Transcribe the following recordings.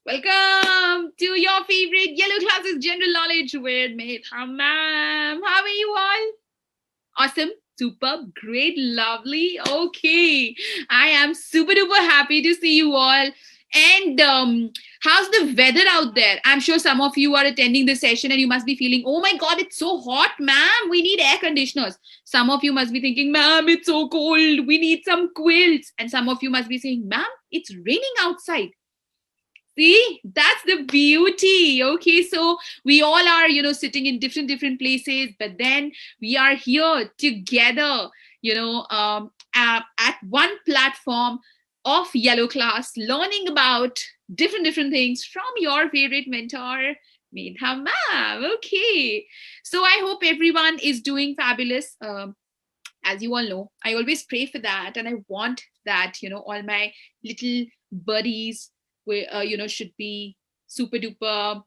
Welcome to your favorite Yellow Classes General Knowledge with Megha Ma'am. How are you all? Awesome, superb, great, lovely. Okay, I am super duper happy to see you all. And how's the weather out there? I'm sure some of you are attending this session and you must be feeling, oh my god, it's so hot, ma'am. We need air conditioners. Some of you must be thinking, ma'am, it's so cold. We need some quilts. And some of you must be saying, ma'am, it's raining outside. See, that's the beauty. Okay, so we all are, sitting in different places, but then we are here together, at one platform of Yellow Class, learning about different things from your favorite mentor, Medha Ma'am. Okay, so I hope everyone is doing fabulous. As you all know, I always pray for that, and I want that all my little buddies should be super duper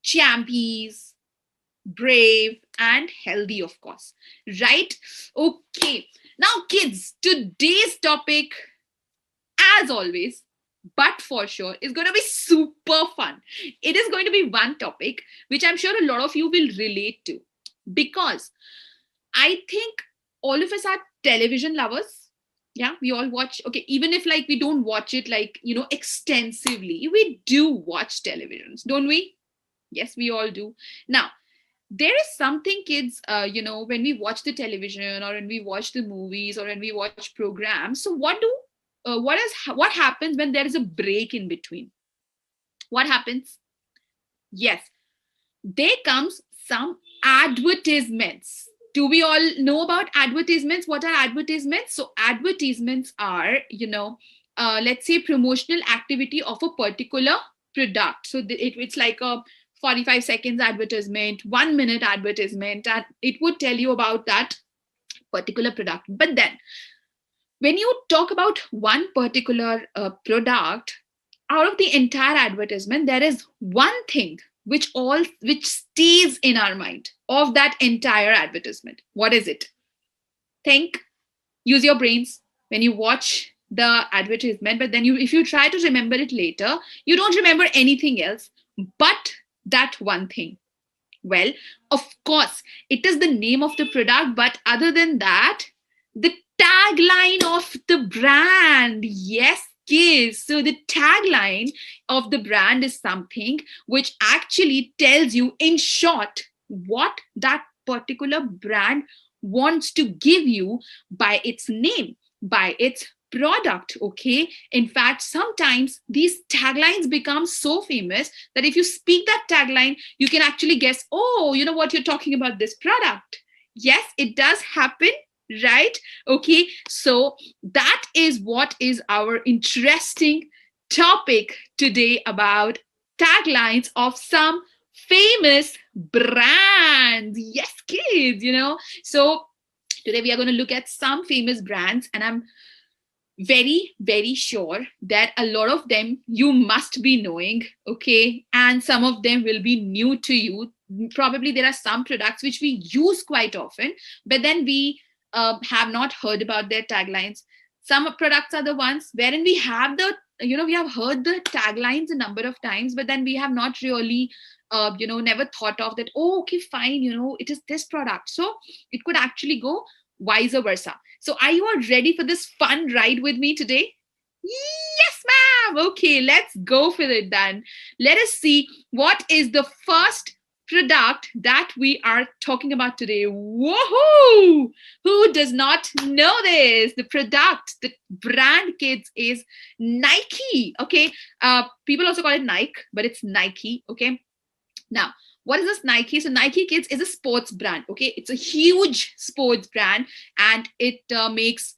champies, brave, and healthy, of course. Right? Okay. Now, kids, today's topic, as always, but for sure, is going to be super fun. It is going to be one topic which I'm sure a lot of you will relate to, because I think all of us are television lovers. Yeah, we all watch. Okay, even if like we don't watch it like extensively, we do watch televisions, don't we? Yes, we all do. Now, there is something, kids, when we watch the television or when we watch the movies or when we watch programs. So what happens when there is a break in between? What happens? Yes, there comes some advertisements. Do we all know about advertisements? What are advertisements? So advertisements are, let's say promotional activity of a particular product. So it's like a 45 seconds advertisement, 1 minute advertisement, and it would tell you about that particular product. But then when you talk about one particular product, out of the entire advertisement, there is one thing which stays in our mind of that entire advertisement. What is it? Think, use your brains when you watch the advertisement, but then if you try to remember it later, you don't remember anything else but that one thing. Well, of course, it is the name of the product, but other than that, the tagline of the brand. Yes, kids. So the tagline of the brand is something which actually tells you, in short, what that particular brand wants to give you by its name, by its product. Okay, in fact, sometimes these taglines become so famous that if you speak that tagline, you can actually guess, oh, you know what, you're talking about this product. Yes, it does happen, right? Okay, so that is what is our interesting topic today, about taglines of some famous brands. Yes, kids, so today we are going to look at some famous brands, and I'm very sure that a lot of them you must be knowing. Okay, and some of them will be new to you. Probably there are some products which we use quite often, but then we have not heard about their taglines. Some products are the ones wherein we have we have heard the taglines a number of times, but then we have not really never thought of that. Oh, okay, fine, it is this product. So it could actually go vice versa. So are you all ready for this fun ride with me today? Yes, ma'am. Okay, let's go for it then. Let us see what is the first product that we are talking about today. Woohoo! Who does not know this? The product, the brand, kids, is Nike. Okay, people also call it Nike, but it's Nike. Okay, now what is this Nike? So Nike, kids, is a sports brand. Okay, it's a huge sports brand, and it makes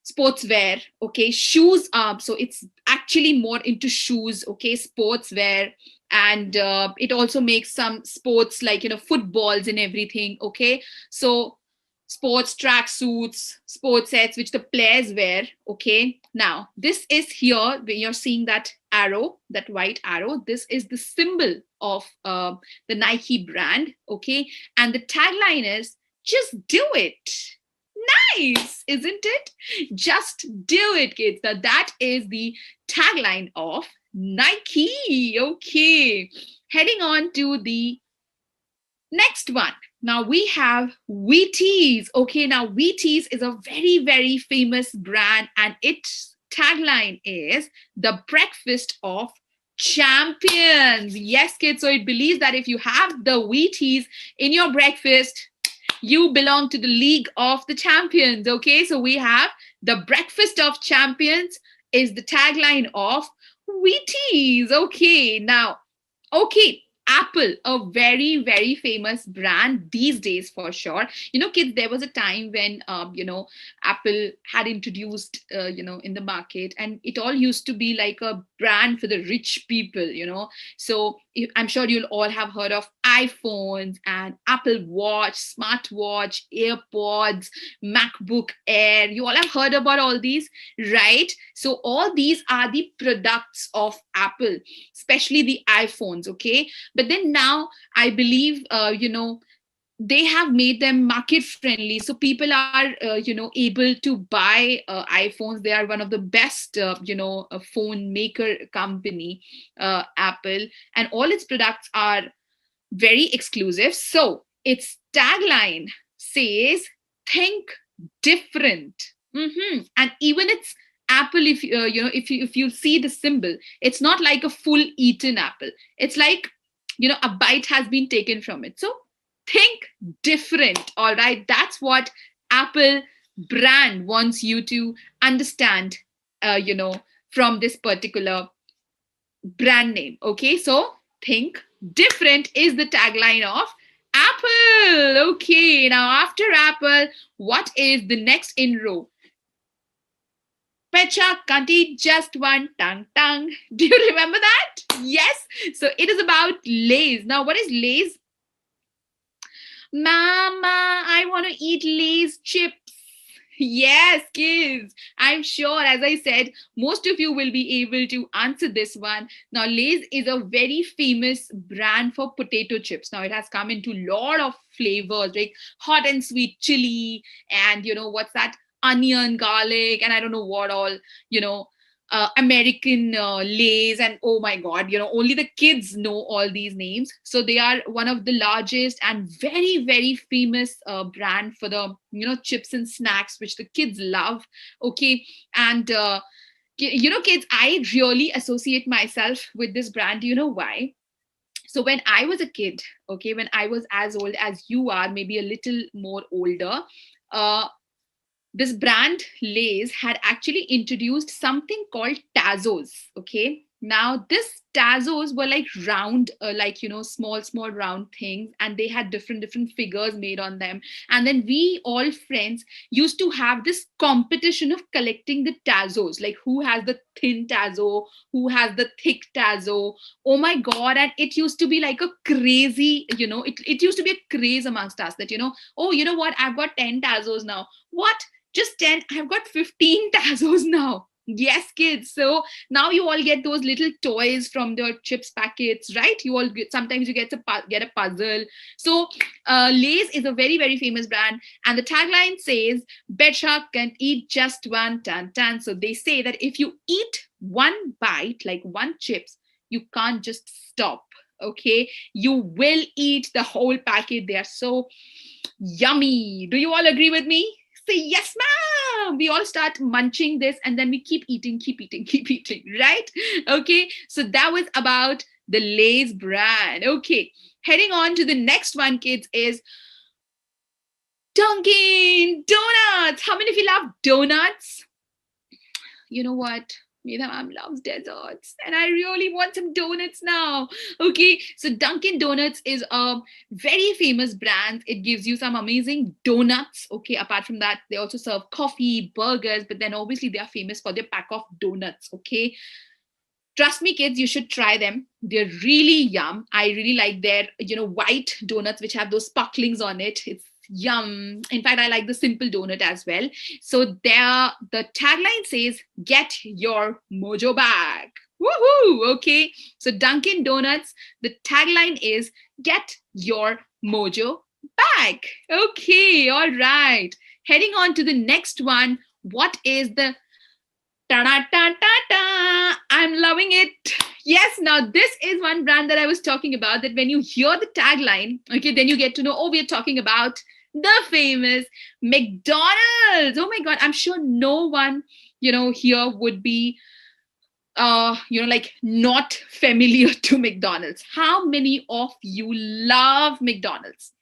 sportswear. Okay, shoes. So it's actually more into shoes. Okay, sportswear, and it also makes some sports like footballs and everything. Okay, so sports track suits, sports sets which the players wear. Okay, now this is here when you're seeing that arrow, that white arrow. This is the symbol of the Nike brand. Okay, and the tagline is, just do it. Nice, isn't it? Just do it, kids. Now, that is the tagline of Nike. Okay, heading on to the next one. Now we have Wheaties. Okay, now Wheaties is a very, very famous brand, and its tagline is the breakfast of champions. Yes, kids. So it believes that if you have the Wheaties in your breakfast, you belong to the League of the Champions. Okay, so we have the breakfast of champions is the tagline of Wheaties. Okay, now, okay, Apple, a very, very famous brand these days for sure. Kids, there was a time when, Apple had introduced, in the market, and it all used to be like a brand for the rich people. So I'm sure you'll all have heard of iPhones and Apple Watch, smartwatch, AirPods, MacBook Air. You all have heard about all these, right? So all these are the products of Apple, especially the iPhones, okay? But then now I believe, they have made them market friendly, so people are able to buy iPhones. They are one of the best phone maker company, Apple, and all its products are very exclusive. So its tagline says, think different. And even its apple, if you see the symbol, it's not like a full eaten apple. It's like, a bite has been taken from it. So think different. All right, that's what Apple brand wants you to understand, from this particular brand name. Okay, so think different is the tagline of Apple. Okay, now after Apple, what is the next in row? Pecha can't eat just one tongue tongue. Do you remember that? Yes. So it is about Lay's. Now, what is Lay's? Mama, I want to eat Lay's chips. Yes, kids. I'm sure, as I said, most of you will be able to answer this one. Now, Lay's is a very famous brand for potato chips. Now, it has come into a lot of flavors, like hot and sweet chili, and what's that? Onion, garlic, and I don't know what all, American Lay's, and oh my God, only the kids know all these names. So they are one of the largest and very, very famous brand for the chips and snacks, which the kids love. Okay, and kids, I really associate myself with this brand. Do you know why? So when I was a kid, okay, when I was as old as you are, maybe a little more older, this brand Lay's had actually introduced something called Tazos. Okay, now this Tazos were like round, small round things, and they had different figures made on them. And then we all friends used to have this competition of collecting the Tazos, like who has the thin Tazo, who has the thick Tazo. Oh my God! And it used to be like a crazy, it used to be a craze amongst us that oh, you know what? I've got 10 Tazos now. What? Just 10? I've got 15 Tazos now. Yes, kids. So now you all get those little toys from the chips packets, right? You all sometimes you get a puzzle. So Lay's is a very, very famous brand, and the tagline says, "Betcha can eat just one tan tan." So they say that if you eat one bite, like one chips, you can't just stop. Okay, you will eat the whole packet. They are so yummy. Do you all agree with me? Say yes, ma'am. We all start munching this, and then we keep eating, right? Okay, so that was about the Lay's brand. Okay, heading on to the next one, kids, is Dunkin' Donuts. How many of you love donuts? You know what? Meera ma'am loves desserts, and I really want some donuts now. Okay, so Dunkin' Donuts is a very famous brand. It gives you some amazing donuts. Okay, apart from that, they also serve coffee, burgers, but then obviously they are famous for their pack of donuts. Okay, trust me, kids, you should try them. They're really yum. I really like their white donuts which have those sparklings on it. It's yum. In fact, I like the simple donut as well. So there, the tagline says, "Get your mojo back." Woohoo! Okay, so Dunkin' Donuts, the tagline is, "Get your mojo back." Okay, all right. Heading on to the next one, what is the ta-da-ta-ta-ta? I'm loving it. Yes, now this is one brand that I was talking about, that when you hear the tagline, okay, then you get to know, oh, we're talking about the famous McDonald's. Oh my God, I'm sure no one, here would be, like not familiar to McDonald's. How many of you love McDonald's?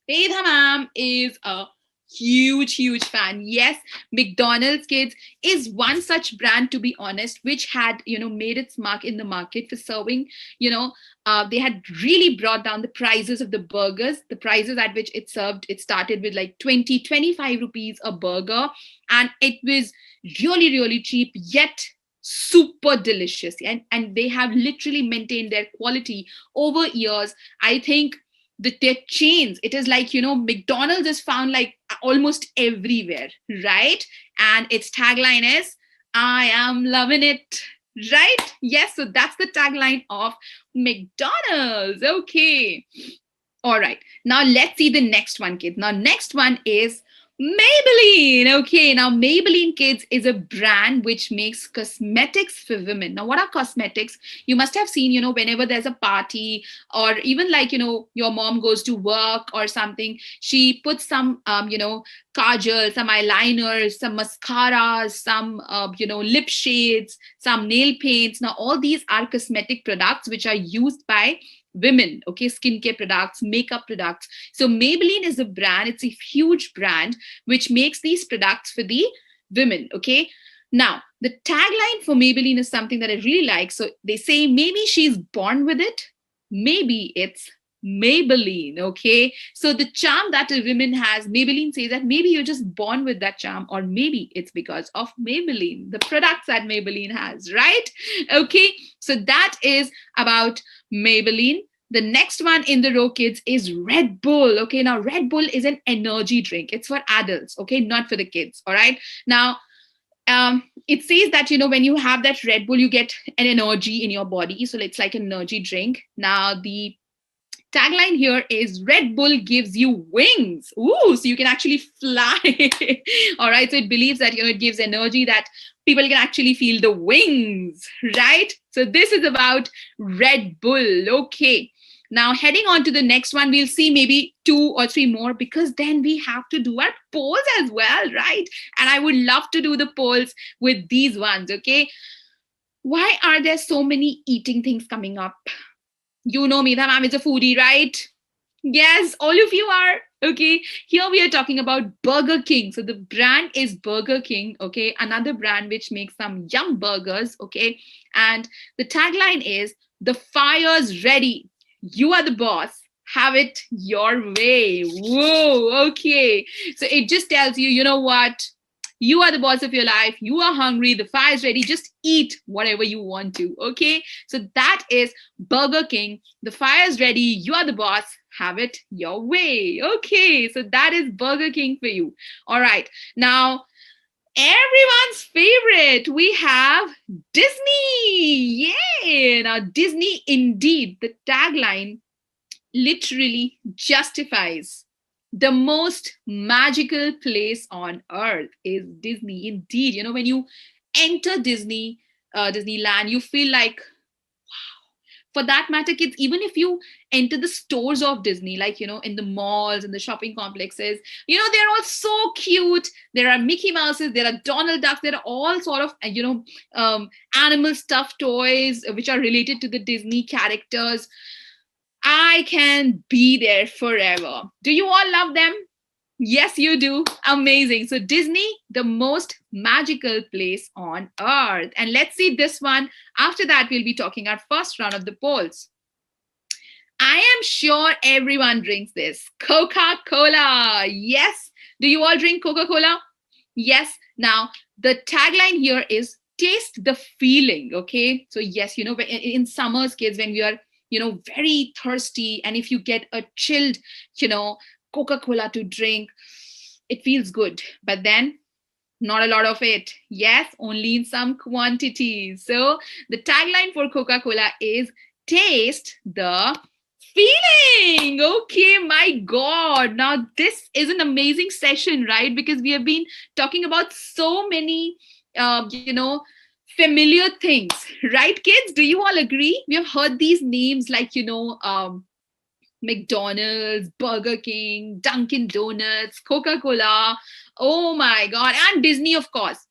Vedha ma'am is a huge fan. Yes, McDonald's kids is one such brand, to be honest, which had made its mark in the market for serving. They had really brought down the prices of the burgers. The prices at which it served, it started with like 20-25 rupees a burger, and it was really cheap, yet super delicious. And they have literally maintained their quality over years. I think their chains, it is like McDonald's is found like almost everywhere, right? And its tagline is, I am loving it, right? Yes, so that's the tagline of McDonald's. Okay, all right, now let's see the next one, kids. Now next one is Maybelline. Okay, now Maybelline, kids, is a brand which makes cosmetics for women. Now, what are cosmetics? You must have seen, whenever there's a party, or even like, your mom goes to work or something, she puts some, kajal, some eyeliner, some mascaras, some, lip shades, some nail paints. Now, all these are cosmetic products which are used by women, okay, skincare products, makeup products. So Maybelline is a brand, it's a huge brand which makes these products for the women, okay. Now the tagline for Maybelline is something that I really like. So they say, maybe she's born with it, maybe it's Maybelline, okay. So the charm that a woman has, Maybelline says that maybe you're just born with that charm, or maybe it's because of Maybelline, the products that Maybelline has, right? Okay, so that is about Maybelline. The next one in the row, kids, is Red Bull. Okay, now Red Bull is an energy drink. It's for adults, okay, not for the kids. All right. Now, it says that, when you have that Red Bull, you get an energy in your body. So it's like an energy drink. Now, the tagline here is, Red Bull gives you wings. Ooh, so you can actually fly. All right. So it believes that, it gives energy that people can actually feel the wings, right? So this is about Red Bull. Okay. Now, heading on to the next one, we'll see maybe 2 or 3 more, because then we have to do our polls as well, right? And I would love to do the polls with these ones, okay? Why are there so many eating things coming up? You know, Medha ma'am is a foodie, right? Yes, all of you are. Okay, here we are talking about Burger King. So the brand is Burger King, okay? Another brand which makes some yum burgers, okay? And the tagline is, the fire's ready. You are the boss. Have it your way. Whoa, okay. So it just tells you, you know what? You are the boss of your life. You are hungry. The fire's ready. Just eat whatever you want to. Okay. So that is Burger King. The fire's ready. You are the boss. Have it your way. Okay. So that is Burger King for you. All right. Now, everyone's favorite, we have Disney. Yay. Now, Disney, indeed, the tagline literally justifies the most magical place on earth is Disney. Indeed, when you enter Disneyland, you feel like, wow. For that matter, kids, even if you enter the stores of Disney, like, in the malls and the shopping complexes, they're all so cute. There are Mickey Mouses, there are Donald Ducks, there are all sort of, animal stuffed toys which are related to the Disney characters. I can be there forever. Do you all love them? Yes, you do. Amazing. So Disney, the most magical place on earth. And let's see this one. After that, we'll be talking our first round of the polls. I am sure everyone drinks this. Coca-Cola. Yes. Do you all drink Coca-Cola? Yes. Now, the tagline here is, taste the feeling. Okay. So yes, in summers, kids, when we are very thirsty, and if you get a chilled, Coca-Cola to drink, it feels good. But then not a lot of it. Yes, only in some quantities. So the tagline for Coca-Cola is, taste the feeling. Okay, my God. Now, this is an amazing session, right? Because we have been talking about so many, familiar things, right, kids? Do you all agree? We have heard these names like, McDonald's, Burger King, Dunkin' Donuts, Coca-Cola. Oh my God. And Disney, of course.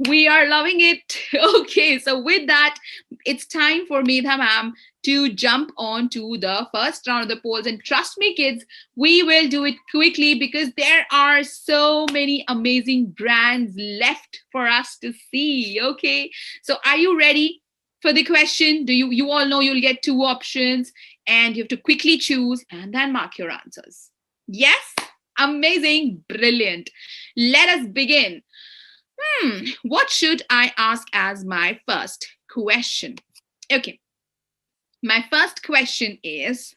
We are loving it. Okay, so with that, it's time for Medha ma'am to jump on to the first round of the polls. And trust me, kids, we will do it quickly because there are so many amazing brands left for us to see. Okay, so are you ready for the question? Do you all know you'll get two options and you have to quickly choose and then mark your answers? Yes? Amazing, brilliant. Let us begin. What should I ask as my first question? Okay. My first question is,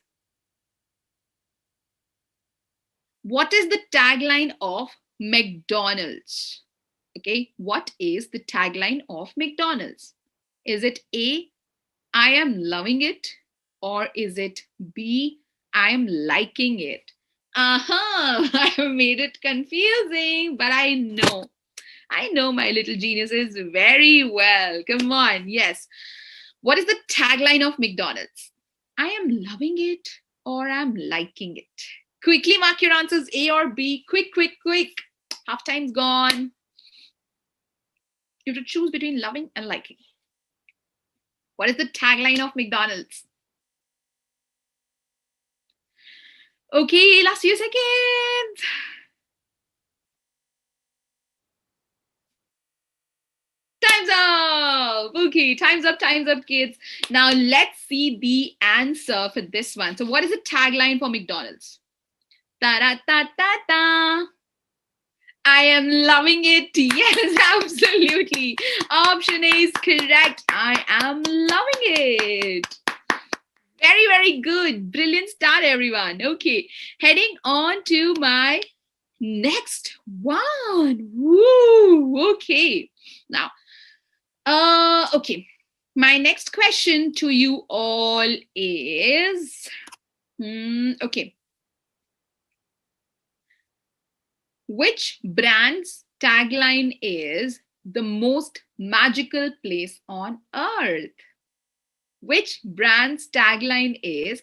what is the tagline of McDonald's? Okay. What is the tagline of McDonald's? Is it A, I am loving it? Or is it B, I am liking it? I have made it confusing, but I know my little geniuses very well. Come on, yes. What is the tagline of McDonald's? I am loving it or I'm liking it. Quickly mark your answers, A or B. Quick, quick, quick. Half time's gone. You have to choose between loving and liking. What is the tagline of McDonald's? Okay, last few seconds. Time's up. Okay, time's up, kids. Now let's see the answer for this one. So what is the tagline for McDonald's? Ta-da-ta-ta-ta. I am loving it. Yes, absolutely. Option A is correct. I am loving it. Very, very good. Brilliant start, everyone. Okay, heading on to my next one. Woo. Okay. Now, okay. My next question to you all is, okay. Which brand's tagline is the most magical place on earth? Which brand's tagline is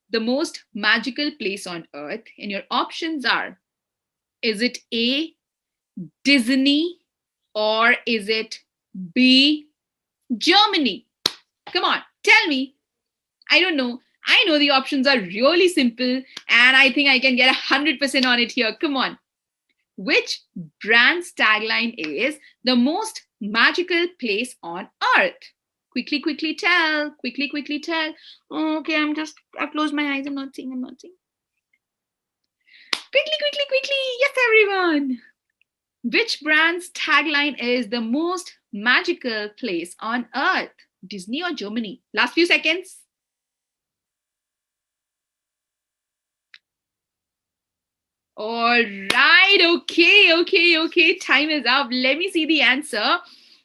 the most magical place on earth? And your options are, is it A, Disney, or is it B, Germany? Come on, tell me. I don't know. I know the options are really simple and I think I can get 100% on it here. Come on. Which brand's tagline is the most magical place on earth? Quickly, quickly tell. Quickly, quickly tell. Okay, I've closed my eyes. I'm not seeing. Quickly, quickly, quickly. Yes, everyone. Which brand's tagline is the most magical place on earth? Disney or Germany? Last few seconds. All right. Okay. Time is up. Let me see the answer.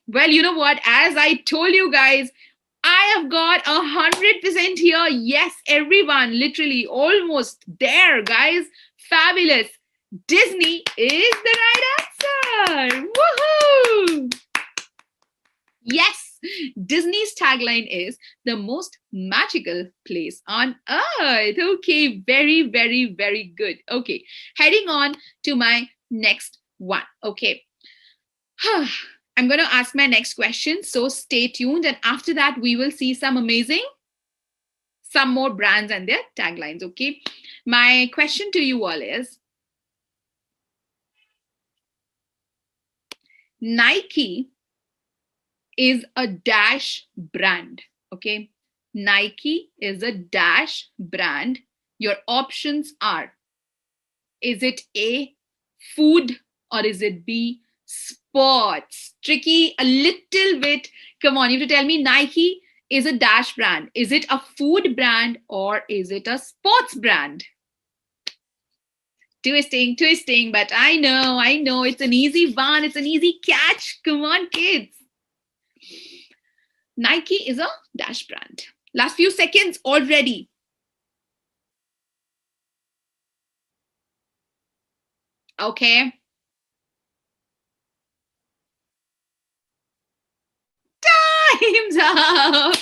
Well, you know what? As I told you guys, I have got 100% here. Yes, everyone, literally almost there, guys. Fabulous. Disney is the right answer. Woohoo! Yes, Disney's tagline is the most magical place on earth. Okay, very, very, very good. Okay, heading on to my next one. Okay. I'm going to ask my next question, so stay tuned. And after that, we will see some more brands and their taglines, okay? My question to you all is, Nike is a dash brand, okay? Nike is a dash brand. Your options are, is it A, food, or is it B, sports? Tricky, a little bit. Come on, you have to tell me Nike is a dash brand. Is it a food brand or is it a sports brand? Twisting, but I know. It's an easy one. It's an easy catch. Come on, kids. Nike is a dash brand. Last few seconds already. Okay. Time's up.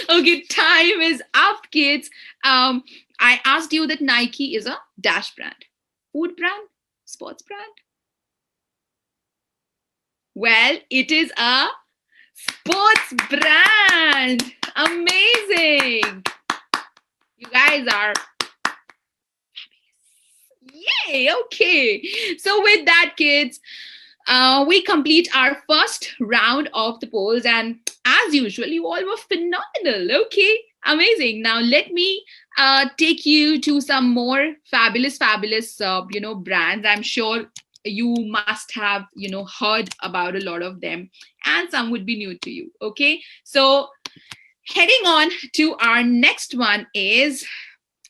Okay, time is up, kids. I asked you that Nike is a dash brand. Food brand? Sports brand? Well, it is a sports brand. Amazing. You guys are yay. Okay. So with that, kids, we complete our first round of the polls, and as usual, you all were phenomenal. Okay, amazing. Now let me take you to some more fabulous brands. I'm sure you must have heard about a lot of them, and some would be new to you. Okay, so heading on to our next one is,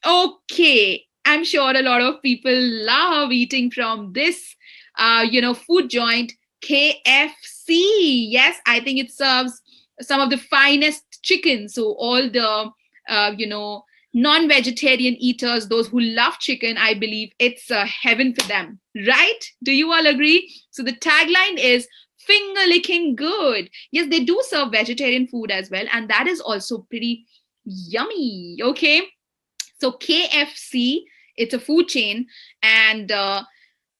okay, I'm sure a lot of people love eating from this food joint, KFC. Yes, I think it serves some of the finest chicken. So all the non-vegetarian eaters, those who love chicken, I believe it's heaven for them, right? Do you all agree? So the tagline is finger licking good. Yes, they do serve vegetarian food as well, and that is also pretty yummy. Okay, so KFC, it's a food chain, and the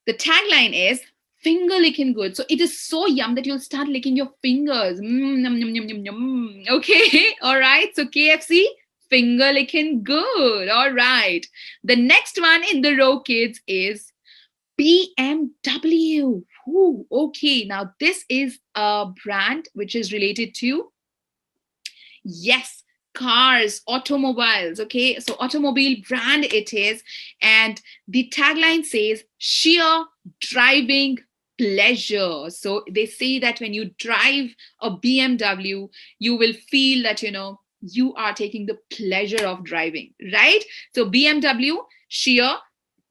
tagline is finger licking good. So it is so yum that you'll start licking your fingers. Yum, yum, yum, yum, yum. Okay, all right. So KFC, finger licking good. All right. The next one in the row, kids, is BMW. Ooh, okay, now this is a brand which is related to, yes, cars, automobiles. Okay, so automobile brand it is, and the tagline says sheer driving pleasure. So they say that when you drive a BMW, you will feel that you are taking the pleasure of driving, right? So BMW, sheer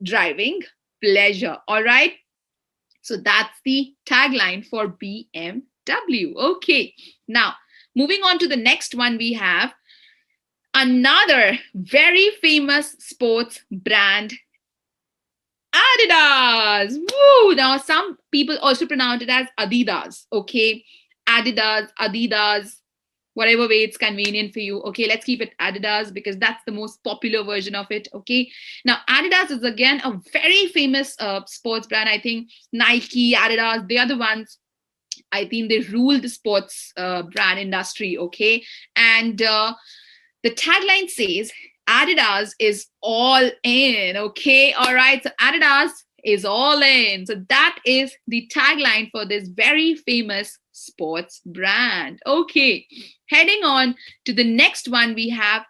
driving pleasure. All right, so that's the tagline for BMW. Okay, now moving on to the next one, we have another very famous sports brand, Adidas. Woo! Now, some people also pronounce it as Adidas. Okay, Adidas, Adidas, whatever way it's convenient for you. Okay, let's keep it Adidas because that's the most popular version of it. Okay, now Adidas is again a very famous sports brand. I think Nike, Adidas, they are the ones, I think they rule the sports brand industry. Okay, and the tagline says Adidas is all in. Okay, all right, so Adidas is all in. So that is the tagline for this very famous sports brand. Okay, heading on to the next one, we have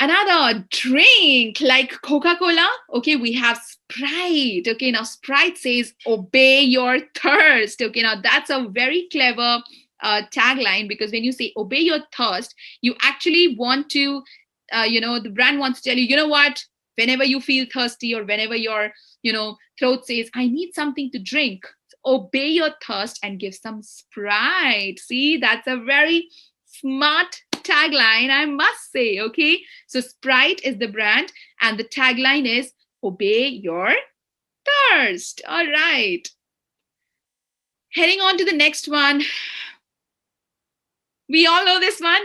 another drink like Coca-Cola. Okay, we have Sprite. Okay, now Sprite says obey your thirst. Okay, now that's a very clever tagline, because when you say obey your thirst, you actually want to the brand wants to tell you, you know what, whenever you feel thirsty or whenever your throat says I need something to drink, obey your thirst and give some Sprite. See, that's a very smart tagline, I must say. Okay, so Sprite is the brand and the tagline is obey your thirst. All right, heading on to the next one, we all know this one,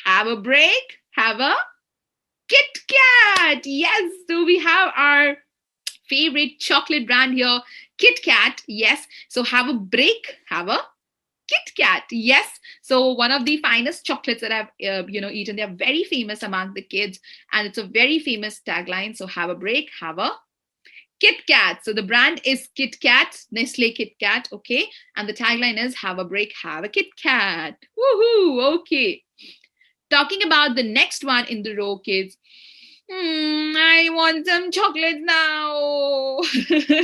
have a break, have a Kit Kat. Yes, so we have our favorite chocolate brand here, Kit Kat. Yes, so have a break, have a Kit Kat. Yes, so one of the finest chocolates that I've eaten. They're very famous among the kids, and it's a very famous tagline. So have a break, have a Kit Kat. So the brand is Kit Kat, Nestle Kit Kat. Okay, and the tagline is have a break, have a Kit Kat. Woohoo! Okay. Talking about the next one in the row, kids. I want some chocolates now.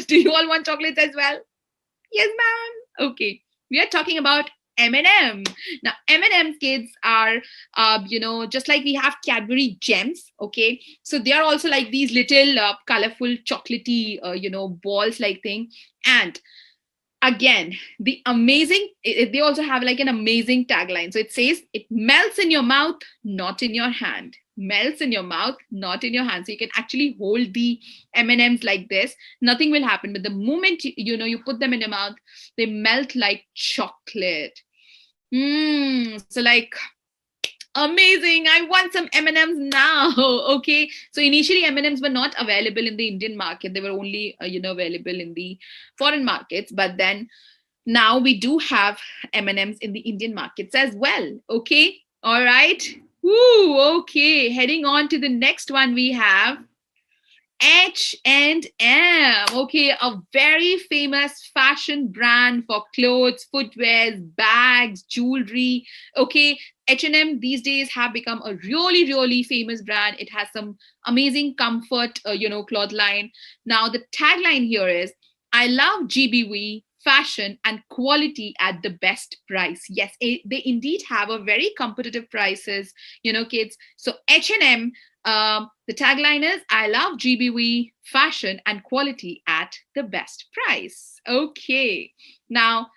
Do you all want chocolates as well? Yes, ma'am. Okay. We are talking about M&M. Now, M&M, kids, are, just like we have Cadbury Gems. Okay. So they are also like these little colorful chocolatey, balls like thing. And again, the amazing, they also have like an amazing tagline. So it says, it melts in your mouth, not in your hand. Melts in your mouth, not in your hand. So you can actually hold the M&Ms like this, nothing will happen. But the moment you put them in your mouth, they melt like chocolate. So like, amazing. I want some M&Ms now. Okay. So initially M&Ms were not available in the Indian market. They were only, available in the foreign markets. But then now we do have M&Ms in the Indian markets as well. Okay. All right. Woo. Okay. Heading on to the next one, we have H&M. Okay, a very famous fashion brand for clothes, footwear, bags, jewelry. Okay, H&M these days have become a really, really famous brand. It has some amazing comfort, cloth line. Now the tagline here is, I love GBV fashion and quality at the best price. Yes, they indeed have a very competitive prices, kids. So H&M, the tagline is, I love GBV fashion and quality at the best price. Okay. Now,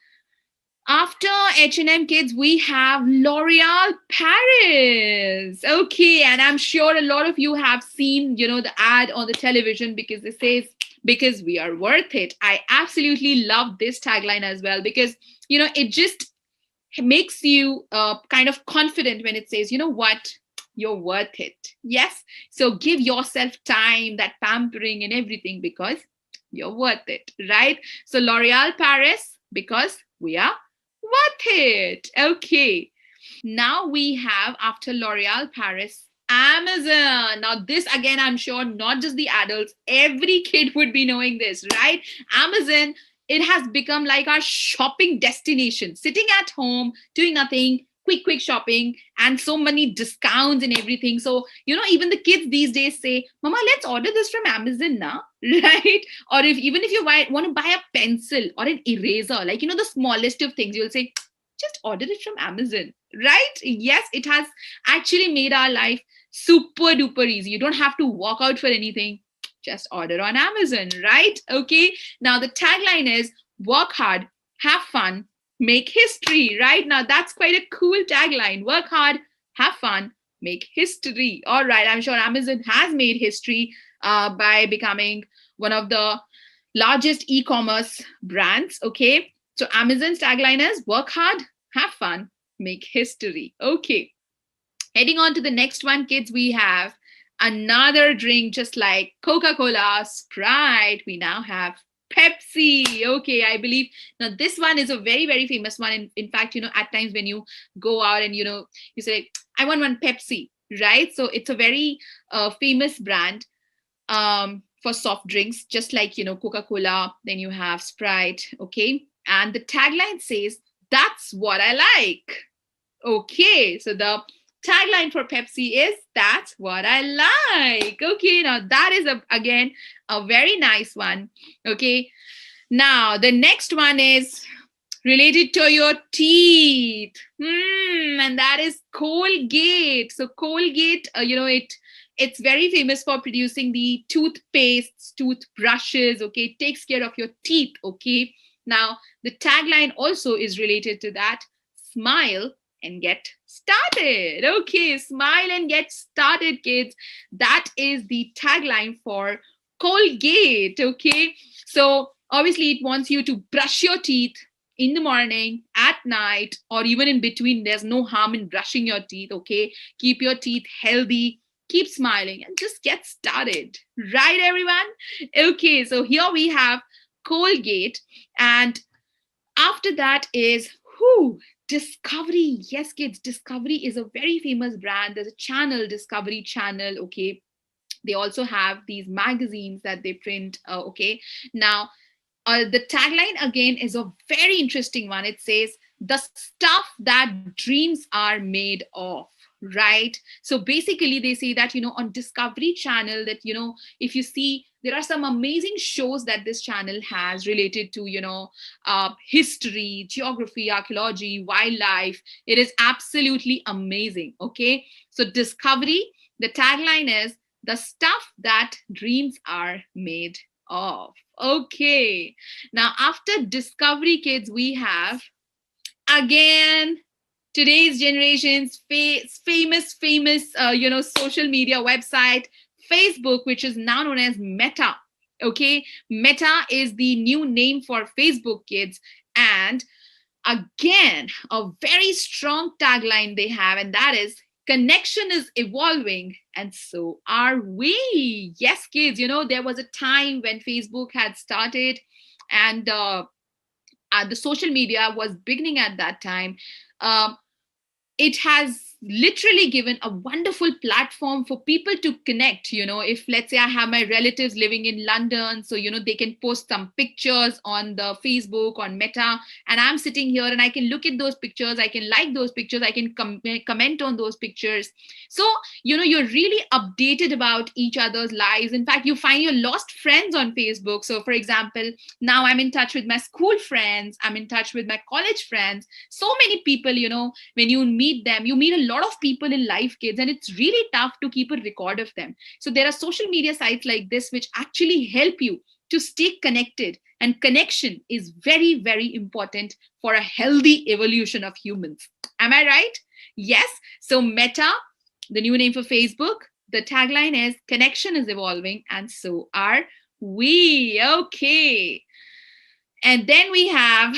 after H&M, kids, we have L'Oreal Paris. Okay. And I'm sure a lot of you have seen, the ad on the television, because it says, because we are worth it. I absolutely love this tagline as well, because, it just makes you kind of confident when it says, you know what? You're worth it. Yes. So give yourself time, that pampering and everything, because you're worth it, right? So L'Oreal Paris, because we are worth it. Okay. Now we have, after L'Oreal Paris, Amazon. Now this, again, I'm sure not just the adults, every kid would be knowing this, right? Amazon, it has become like our shopping destination. Sitting at home, doing nothing, quick shopping, and so many discounts and everything. So, even the kids these days say, Mama, let's order this from Amazon now, right? Or even if you want to buy a pencil or an eraser, like, the smallest of things, you'll say, just order it from Amazon, right? Yes, it has actually made our life super duper easy. You don't have to walk out for anything. Just order on Amazon, right? Okay. Now the tagline is, work hard, have fun, make history, right? Now that's quite a cool tagline. Work hard, have fun, make history. All right. I'm sure Amazon has made history by becoming one of the largest e-commerce brands. Okay. So Amazon's tagline is, work hard, have fun, make history. Okay. Heading on to the next one, kids, we have another drink, just like Coca-Cola, Sprite. We now have Pepsi. Okay, I believe now this one is a very, very famous one. In fact, at times when you go out and, you say, I want one Pepsi, right? So it's a very famous brand for soft drinks, just like, Coca-Cola. Then you have Sprite. Okay. And the tagline says, that's what I like. Okay, so the tagline for Pepsi is, that's what I like. Okay, now that is, again, a very nice one. Okay, now the next one is related to your teeth. And that is Colgate. So Colgate, it's very famous for producing the toothpastes, toothbrushes. Okay, it takes care of your teeth. Okay, now the tagline also is related to that. Smile and get started. Okay, smile and get started, kids. That is the tagline for Colgate. Okay, so obviously it wants you to brush your teeth in the morning, at night, or even in between. There's no harm in brushing your teeth. Okay, keep your teeth healthy, keep smiling, and just get started. Right, everyone? Okay, so here we have Colgate, and after that is Discovery. Yes, kids, Discovery is a very famous brand. There's a channel, Discovery Channel. Okay, they also have these magazines that they print. Okay, now the tagline again is a very interesting one. It says, the stuff that dreams are made of. Right. So basically they say that, on Discovery Channel, that, if you see, there are some amazing shows that this channel has related to, history, geography, archaeology, wildlife. It is absolutely amazing. Okay. So Discovery, the tagline is, the stuff that dreams are made off. Okay. Now, after Discovery Kids, we have again today's generation's famous social media website, Facebook, which is now known as Meta. Okay, Meta is the new name for Facebook Kids. And again, a very strong tagline they have, and that is connection is evolving and so are we. Yes, kids, there was a time when Facebook had started, and the social media was beginning at that time. um, it has literally given a wonderful platform for people to connect. If, let's say, I have my relatives living in London, so they can post some pictures on the Facebook, on Meta, and I'm sitting here and I can look at those pictures, I can like those pictures, I can comment on those pictures. So you're really updated about each other's lives. In fact, you find your lost friends on Facebook. So for example, now I'm in touch with my school friends, I'm in touch with my college friends. So many people, when you meet them, you meet a lot of people in life, kids, and it's really tough to keep a record of them. So there are social media sites like this which actually help you to stay connected, and connection is very, very important for a healthy evolution of humans. Am I right? Yes. So Meta, the new name for Facebook, the tagline is connection is evolving and so are we. Okay. And then we have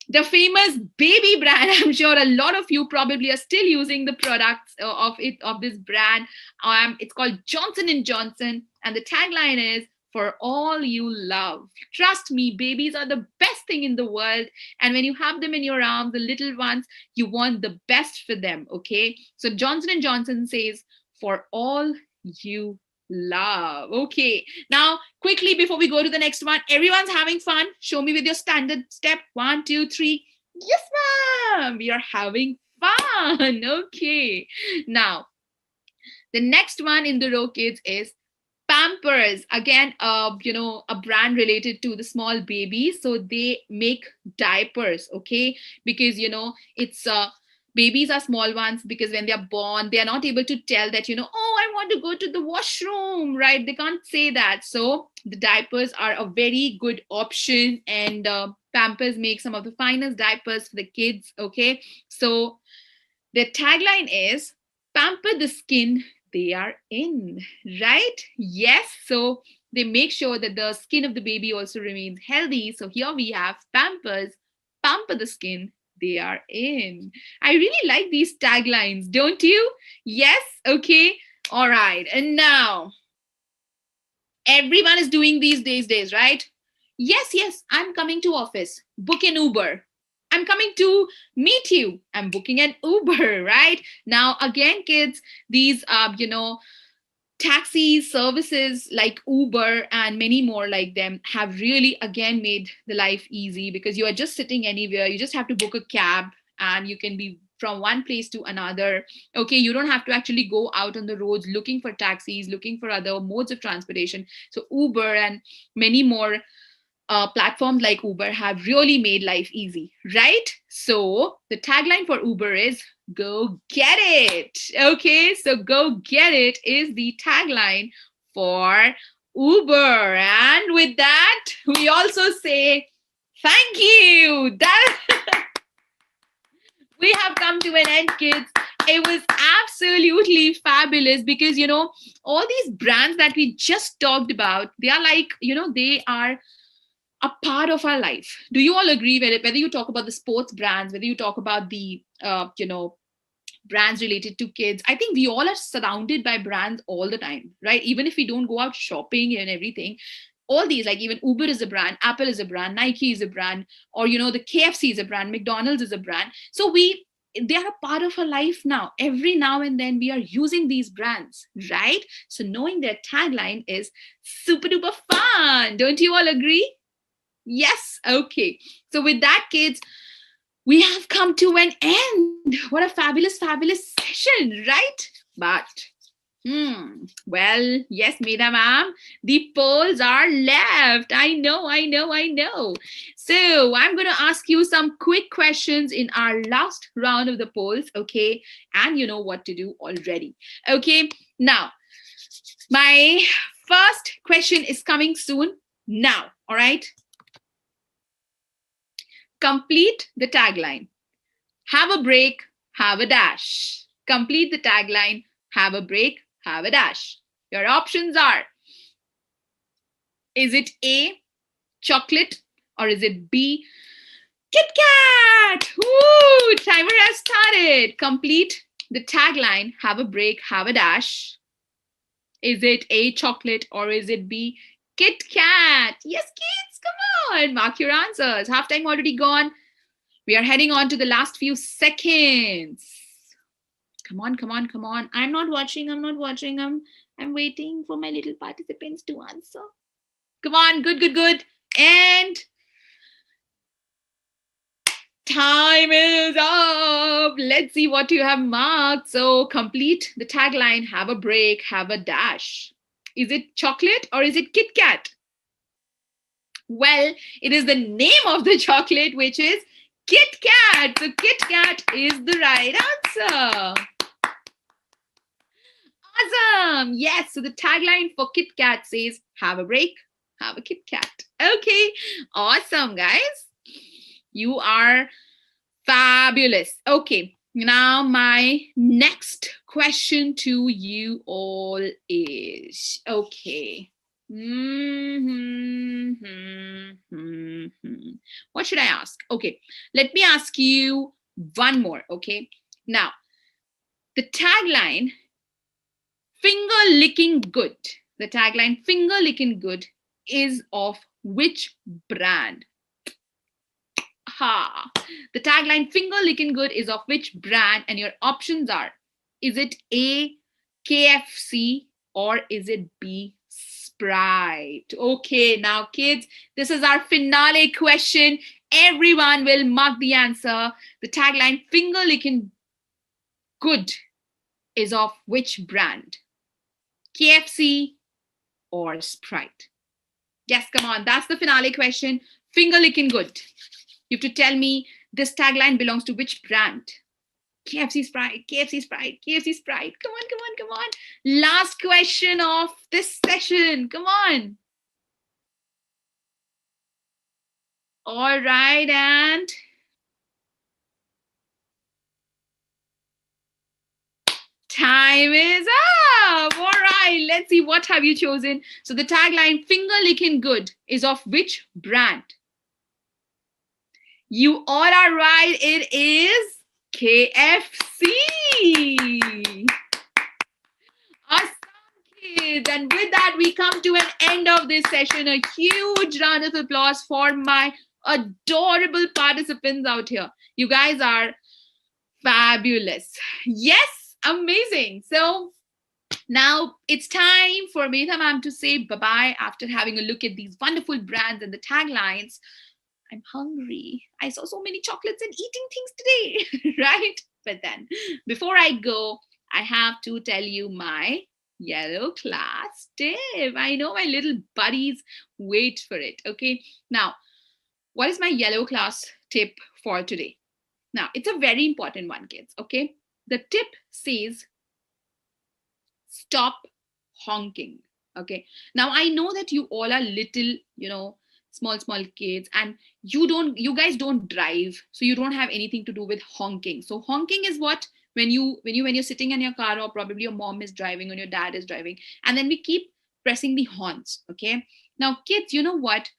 the famous baby brand. I'm sure a lot of you probably are still using the products of this brand. It's called Johnson and Johnson, and the tagline is for all you love. Trust me, babies are the best thing in the world, and when you have them in your arms, the little ones, you want the best for them. Okay, so Johnson and Johnson says for all you love. Okay, now quickly before we go to the next one, everyone's having fun. Show me with your standard step. 1, 2, 3. Yes, ma'am, we are having fun. Okay, now the next one in the row, kids, is Pampers. Again, a brand related to the small babies. So they make diapers. Okay, because it's babies are small ones, because when they're born, they are not able to tell that, oh, I want to go to the washroom, right? They can't say that. So the diapers are a very good option, and Pampers make some of the finest diapers for the kids. Okay, so their tagline is pamper the skin they are in, right? Yes. So they make sure that the skin of the baby also remains healthy. So here we have Pampers, pamper the skin they are in. I really like these taglines, don't you? Yes. Okay. All right. And now everyone is doing these days, right? Yes, I'm coming to office. Book an Uber. I'm coming to meet you. I'm booking an Uber, right? Now, again, kids, these, taxi services like Uber and many more like them have really, again, made the life easy, because you are just sitting anywhere. You just have to book a cab and you can be from one place to another. Okay, you don't have to actually go out on the roads looking for taxis, looking for other modes of transportation. So Uber and many more platforms like Uber have really made life easy, right? So the tagline for Uber is go get it. Okay, so go get it is the tagline for Uber. And with that, we also say thank you. That we have come to an end, kids. It was absolutely fabulous, because all these brands that we just talked about, they are like, they are a part of our life. Do you all agree? Whether you talk about the sports brands, whether you talk about the brands related to kids, I think we all are surrounded by brands all the time, right? Even if we don't go out shopping and everything, all these, like even Uber is a brand, Apple is a brand, Nike is a brand, or the KFC is a brand, McDonald's is a brand. So they are a part of our life now. Every now and then we are using these brands, right? So knowing their tagline is super duper fun. Don't you all agree? Yes. Okay. So with that, kids, we have come to an end. What a fabulous, fabulous session, right? But, well, yes, Medha ma'am, the polls are left. I know. So I'm going to ask you some quick questions in our last round of the polls, okay? And you know what to do already. Okay. Now, my first question is coming soon. Now, all right. Complete the tagline. Have a break, have a dash. Complete the tagline. Have a break, have a dash. Your options are, is it A, chocolate, or is it B, Kit Kat? Woo! Timer has started. Complete the tagline. Have a break, have a dash. Is it A, chocolate, or is it B, Kit Kat? Yes, kids, come on. Mark your answers. Half time already gone. We are heading on to the last few seconds. Come on, come on, come on. I'm not watching. I'm waiting for my little participants to answer. Come on, good, good, good. And time is up. Let's see what you have marked. So complete the tagline. Have a break, have a dash. Is it chocolate or is it Kit Kat? Well, it is the name of the chocolate, which is Kit Kat. So Kit Kat is the right answer. Awesome. Yes. So the tagline for Kit Kat says, have a break, have a Kit Kat. Okay. Awesome, guys. You are fabulous. Okay. Now my next question to you all is, okay. What should I ask? Okay. Let me ask you one more. Okay. Now, the tagline, finger licking good. The tagline, finger licking good, is of which brand? Ha! The tagline, finger licking good, is of which brand? And your options are, is it A, KFC, or is it B, Sprite? Okay, now kids, this is our finale question. Everyone will mark the answer. The tagline, finger licking good, is of which brand? KFC or Sprite? Yes, come on. That's the finale question. Finger licking good. You have to tell me this tagline belongs to which brand? KFC, Sprite, KFC, Sprite, KFC, Sprite. Come on, come on, come on. Last question of this session. Come on. All right, and time is up. All right, let's see, what have you chosen? So the tagline, finger licking good, is of which brand? You all are right. It is KFC. Awesome, kids. And with that, we come to an end of this session. A huge round of applause for my adorable participants out here. You guys are fabulous. Yes, amazing. So now it's time for Medha ma'am to say bye-bye after having a look at these wonderful brands and the taglines. I'm hungry. I saw so many chocolates and eating things today, right? But then before I go, I have to tell you my yellow class tip. I know my little buddies wait for it. Okay. Now, what is my yellow class tip for today? Now, it's a very important one, kids. Okay. The tip says, stop honking. Okay. Now, I know that you all are little, small kids, and you guys don't drive, so you don't have anything to do with honking. So honking is what, when you're sitting in your car, or probably your mom is driving or your dad is driving, and then we keep pressing the horns. Okay. Now kids, you know what,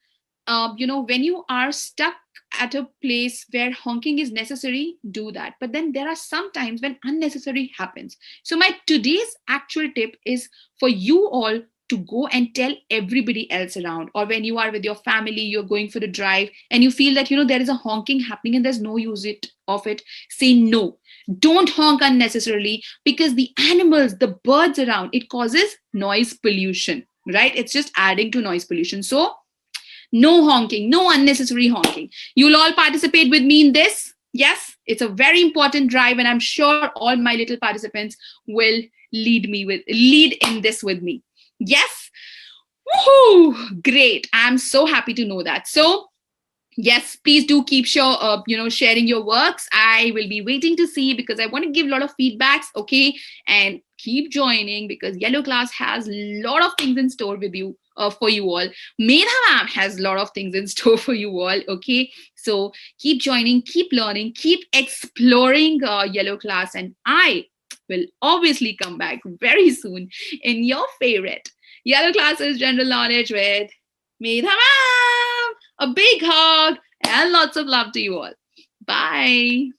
when you are stuck at a place where honking is necessary, do that. But then there are some times when unnecessary happens. So my today's actual tip is for you all to go and tell everybody else around, or when you are with your family, you're going for a drive and you feel that there is a honking happening and there's no use of it, say no, don't honk unnecessarily, because the animals, the birds around, it causes noise pollution, right? It's just adding to noise pollution. So no honking, no unnecessary honking. You'll all participate with me in this. Yes, it's a very important drive, and I'm sure all my little participants will lead in this with me. Yes. Woohoo! Great. I'm so happy to know that. So yes, please do keep sharing your works. I will be waiting to see, because I want to give a lot of feedbacks. Okay. And keep joining, because yellow class has a lot of things in store with you. for you all. Medha ma'am has a lot of things in store for you all. Okay, so keep joining, keep learning, keep exploring yellow class, and I will obviously come back very soon in your favorite yellow classes general knowledge with Medha ma'am. A big hug and lots of love to you all. Bye.